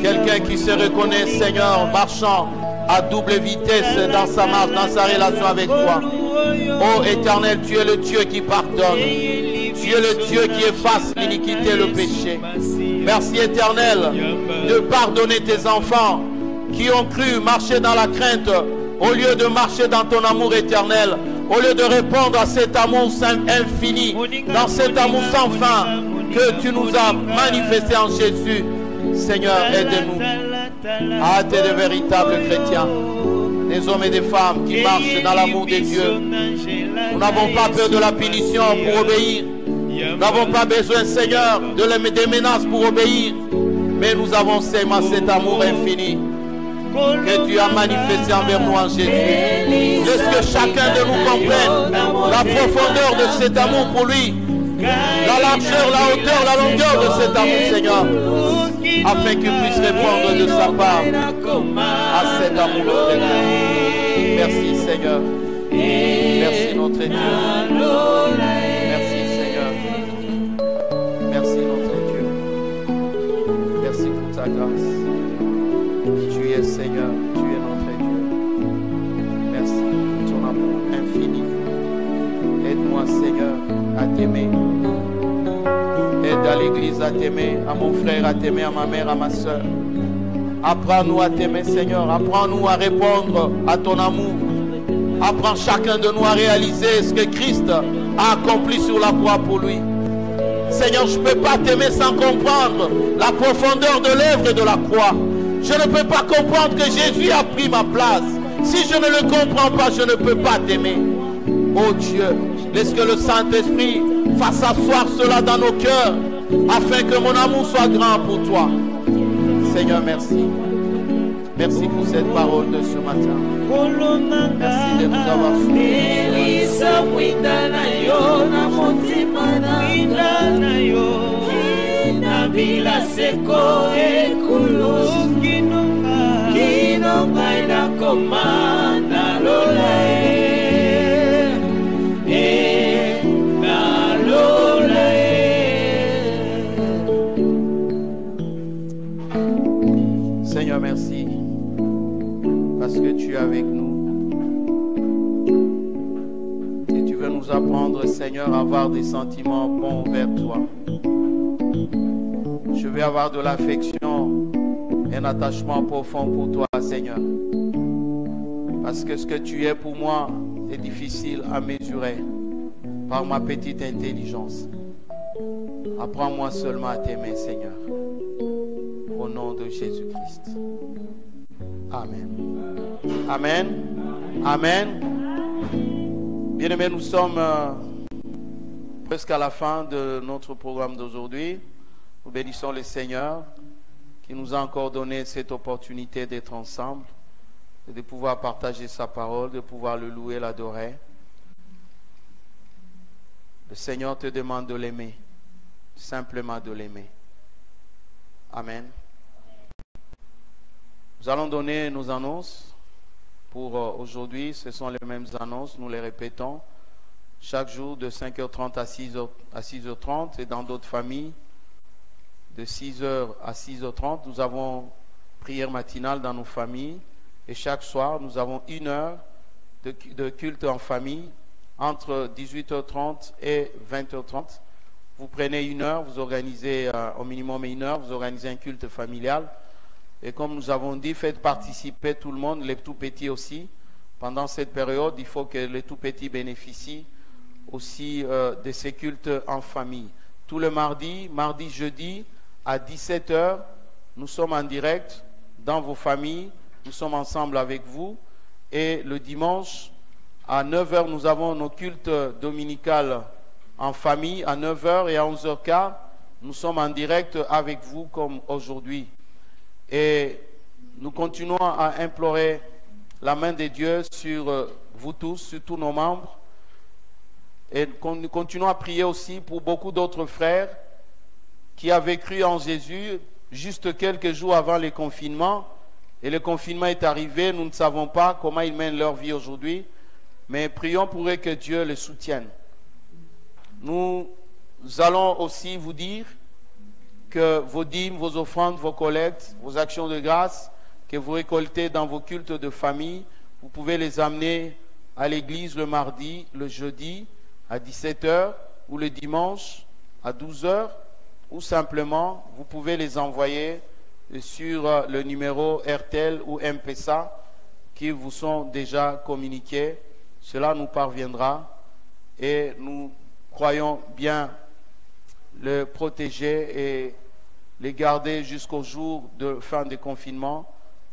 [SPEAKER 1] Quelqu'un qui se reconnaît, Seigneur, marchant à double vitesse dans sa marche, dans sa relation avec toi. Oh Éternel, tu es le Dieu qui pardonne. Tu es le Dieu qui efface l'iniquité et le péché. Merci Éternel de pardonner tes enfants qui ont cru marcher dans la crainte au lieu de marcher dans ton amour éternel, au lieu de répondre à cet amour infini, dans cet amour sans fin que tu nous as manifesté en Jésus. Seigneur, aide-nous à être de véritables chrétiens, des hommes et des femmes qui marchent dans l'amour de Dieu. Nous n'avons pas peur de la punition pour obéir. Nous n'avons pas besoin, Seigneur, des menaces pour obéir. Mais nous avons seulement cet amour infini que tu as manifesté envers nous en Jésus. Laisse que chacun de nous comprenne la profondeur de cet amour pour lui, la largeur, la hauteur, la longueur de cet amour, Seigneur, afin qu'il puisse répondre de sa part à cet amour notre Dieu. Merci Seigneur. Merci notre Dieu. Merci Seigneur. Merci notre Dieu. Merci pour ta grâce. Tu es Seigneur, tu es notre Dieu. Merci pour ton amour infini. Aide-moi Seigneur à t'aimer. Aide à l'église à t'aimer, à mon frère à t'aimer, à ma mère, à ma soeur. Apprends-nous à t'aimer Seigneur. Apprends-nous à répondre à ton amour. Apprends chacun de nous à réaliser ce que Christ a accompli sur la croix pour lui. Seigneur, je ne peux pas t'aimer sans comprendre la profondeur de l'œuvre et de la croix. Je ne peux pas comprendre que Jésus a pris ma place. Si je ne le comprends pas, je ne peux pas t'aimer. Oh Dieu, laisse que le Saint-Esprit fasse asseoir cela dans nos cœurs, afin que mon amour soit grand pour toi. Seigneur, merci. Merci pour cette parole de ce matin. Merci de nous avoir Seigneur, merci parce que tu es avec nous et tu veux nous apprendre, Seigneur, à avoir des sentiments bons vers toi. Je veux avoir de l'affection et un attachement profond pour toi, Seigneur, parce que ce que tu es pour moi est difficile à mesurer par ma petite intelligence. Apprends-moi seulement à t'aimer, Seigneur. Au nom de Jésus-Christ. Amen. Amen. Amen. Bien-aimés, nous sommes presque à la fin de notre programme d'aujourd'hui. Nous bénissons le Seigneur qui nous a encore donné cette opportunité d'être ensemble, de pouvoir partager sa parole, de pouvoir le louer, l'adorer. Le Seigneur te demande de l'aimer, simplement de l'aimer. Amen. Nous allons donner nos annonces pour aujourd'hui. Ce sont les mêmes annonces, nous les répétons. chaque jour de 5h30 à 6h30 et dans d'autres familles de 6h à 6h30. Nous avons prière matinale dans nos familles et chaque soir nous avons 1 heure de culte en famille entre 18h30 et 20h30. Vous prenez 1 heure, vous organisez au minimum 1 heure, vous organisez un culte familial. Et comme nous avons dit, faites participer tout le monde, les tout petits aussi. Pendant cette période, il faut que les tout petits bénéficient aussi de ces cultes en famille. Tout le mardi, jeudi, à 17h, nous sommes en direct dans vos familles. Nous sommes ensemble avec vous. Et le dimanche, à 9h, nous avons nos cultes dominicales en famille. À 9h et à 11h15, nous sommes en direct avec vous comme aujourd'hui. Et nous continuons à implorer la main de Dieu sur vous tous, sur tous nos membres. Et nous continuons à prier aussi pour beaucoup d'autres frères qui avaient cru en Jésus juste quelques jours avant le confinement. Et le confinement est arrivé, nous ne savons pas comment ils mènent leur vie aujourd'hui. Mais prions pour eux que Dieu les soutienne. Nous allons aussi vous dire que vos dîmes, vos offrandes, vos collectes, vos actions de grâce que vous récoltez dans vos cultes de famille, vous pouvez les amener à l'église le mardi, le jeudi à 17h ou le dimanche à 12h ou simplement vous pouvez les envoyer sur le numéro RTL ou M-Pesa qui vous sont déjà communiqués. Cela nous parviendra et nous croyons bien le protéger et les garder jusqu'au jour de fin de confinement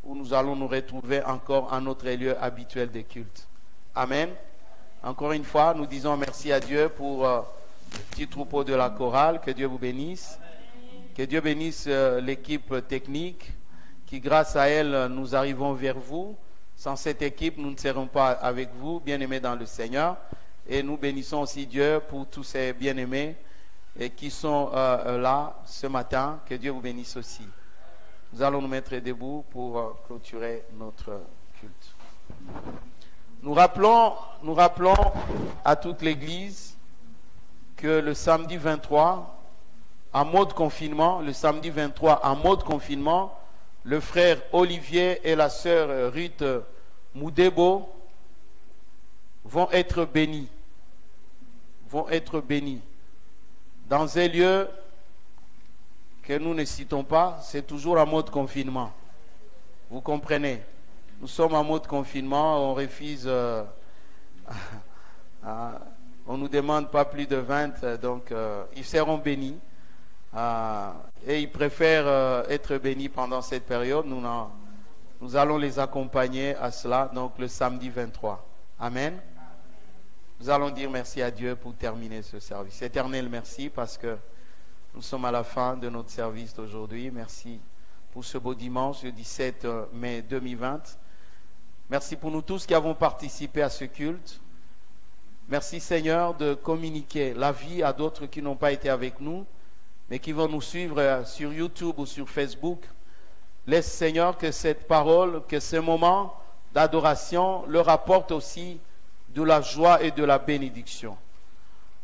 [SPEAKER 1] où nous allons nous retrouver encore à notre lieu habituel de culte. Amen. Encore une fois, nous disons merci à Dieu pour le petit troupeau de la chorale. Que Dieu vous bénisse. Que Dieu bénisse l'équipe technique qui, grâce à elle, nous arrivons vers vous. Sans cette équipe, nous ne serons pas avec vous, bien-aimés dans le Seigneur. Et nous bénissons aussi Dieu pour tous ces bien-aimés et qui sont là ce matin. Que Dieu vous bénisse aussi. Nous allons nous mettre debout pour clôturer notre culte. Nous rappelons à toute l'Église que le samedi 23, en mode confinement, le frère Olivier et la sœur Ruth Moudebo vont être bénis dans un lieu que nous ne citons pas. C'est toujours en mode confinement. Vous comprenez? Nous sommes en mode confinement, on refuse, on nous demande pas plus de 20, donc ils seront bénis. Et ils préfèrent être bénis pendant cette période. Nous allons les accompagner à cela, donc le samedi 23. Amen. Nous allons dire merci à Dieu pour terminer ce service. Éternel, merci parce que nous sommes à la fin de notre service d'aujourd'hui. Merci pour ce beau dimanche, le 17 mai 2020. Merci pour nous tous qui avons participé à ce culte. Merci Seigneur de communiquer la vie à d'autres qui n'ont pas été avec nous, mais qui vont nous suivre sur YouTube ou sur Facebook. Laisse Seigneur que cette parole, que ce moment d'adoration leur apporte aussi de la joie et de la bénédiction.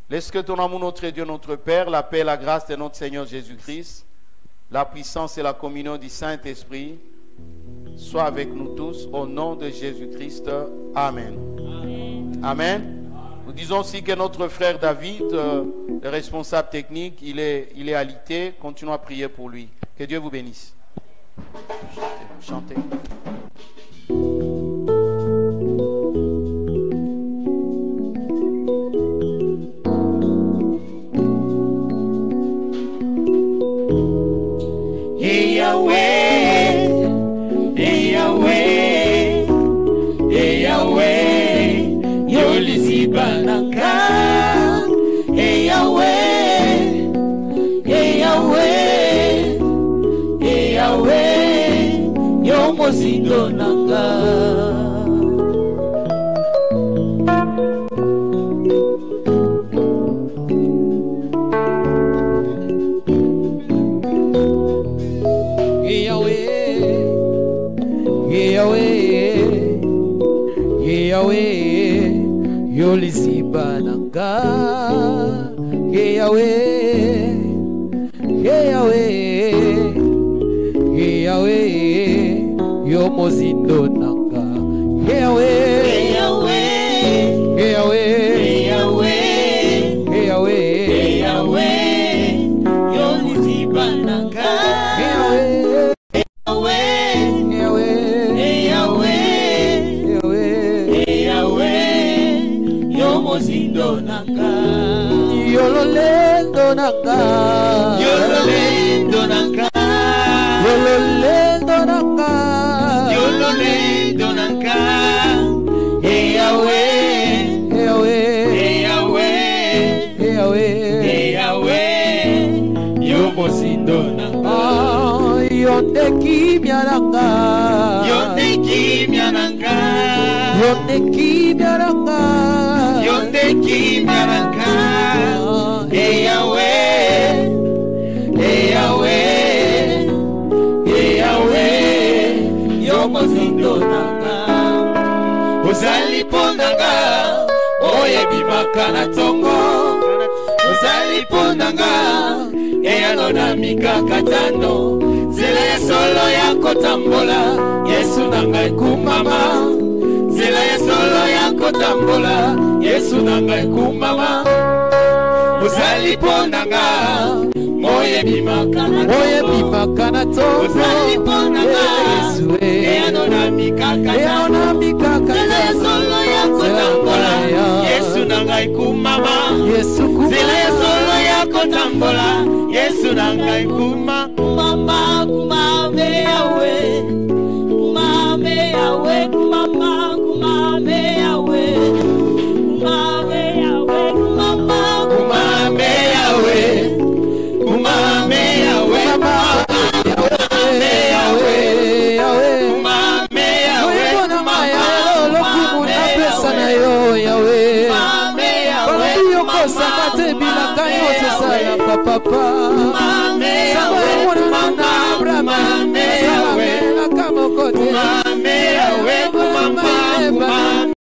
[SPEAKER 1] Laisse que ton amour, notre Dieu, notre Père, la paix et la grâce de notre Seigneur Jésus-Christ, la puissance et la communion du Saint-Esprit soient avec nous tous, au nom de Jésus-Christ. Amen. Amen. Nous disons aussi que notre frère David, le responsable technique, il est alité. Continuons à prier pour lui. Que Dieu vous bénisse. Chantez.
[SPEAKER 3] Hey Yahweh, hey Yahweh, hey Yahweh, Yolisi Banaka. Hey Yahweh, hey Yahweh, hey Yahweh, Yomozindo Nanga. Yahweh, Yolisi
[SPEAKER 1] bananga Hey Yahweh Hey Yahweh Hey Yahweh Yo mozindo nanga Hey Yahweh Hey Yahweh Hey Yahweh Hey Yahweh Hey Yahweh Hey Yahweh Yo liziba nanga Hey Yahweh Hey Yahweh Hey Yahweh Hey Yahweh Yo mozindo nanga Yololendo nanga Yololendo nanga Yololendo nanga Yololendo nanga Hey Yahweh Hey Yahweh Hey Yahweh Hey Yahweh Hey Yahweh Yo mozindo nanga Yonde kimya nanga Yonde kimya nanga Yonde kimya nanga Yonde kimya nanga Hey Yahweh Hey Yahweh Hey Yahweh Yo mozindo nanga Ozali ponanga Oye bimaka na tongo Ozali ponanga Eyano na mikaka tano Zela ya solo ya kotambola Yesu nanga ikumama Zela ya solo ya kotambola Yesu nanga ikumama Ozali ponanga Moye bimaka na tongo Ozali ponanga Eyano na mikaka tano Zela ya solo ya kotambola Yesu nanga ikumama Zela ya solo ya kotambola Yesu nanga ikumama Kumama kumame yawe Kumame yawe kumama kumame yawe Kumame yawe kumama kumame yawe Kumame yawe kumame yawe Kumame yawe kumama kumame yawe Kumame yawe Sakate bila kayo sasa papa Mame yawe Mame yawe Kama kote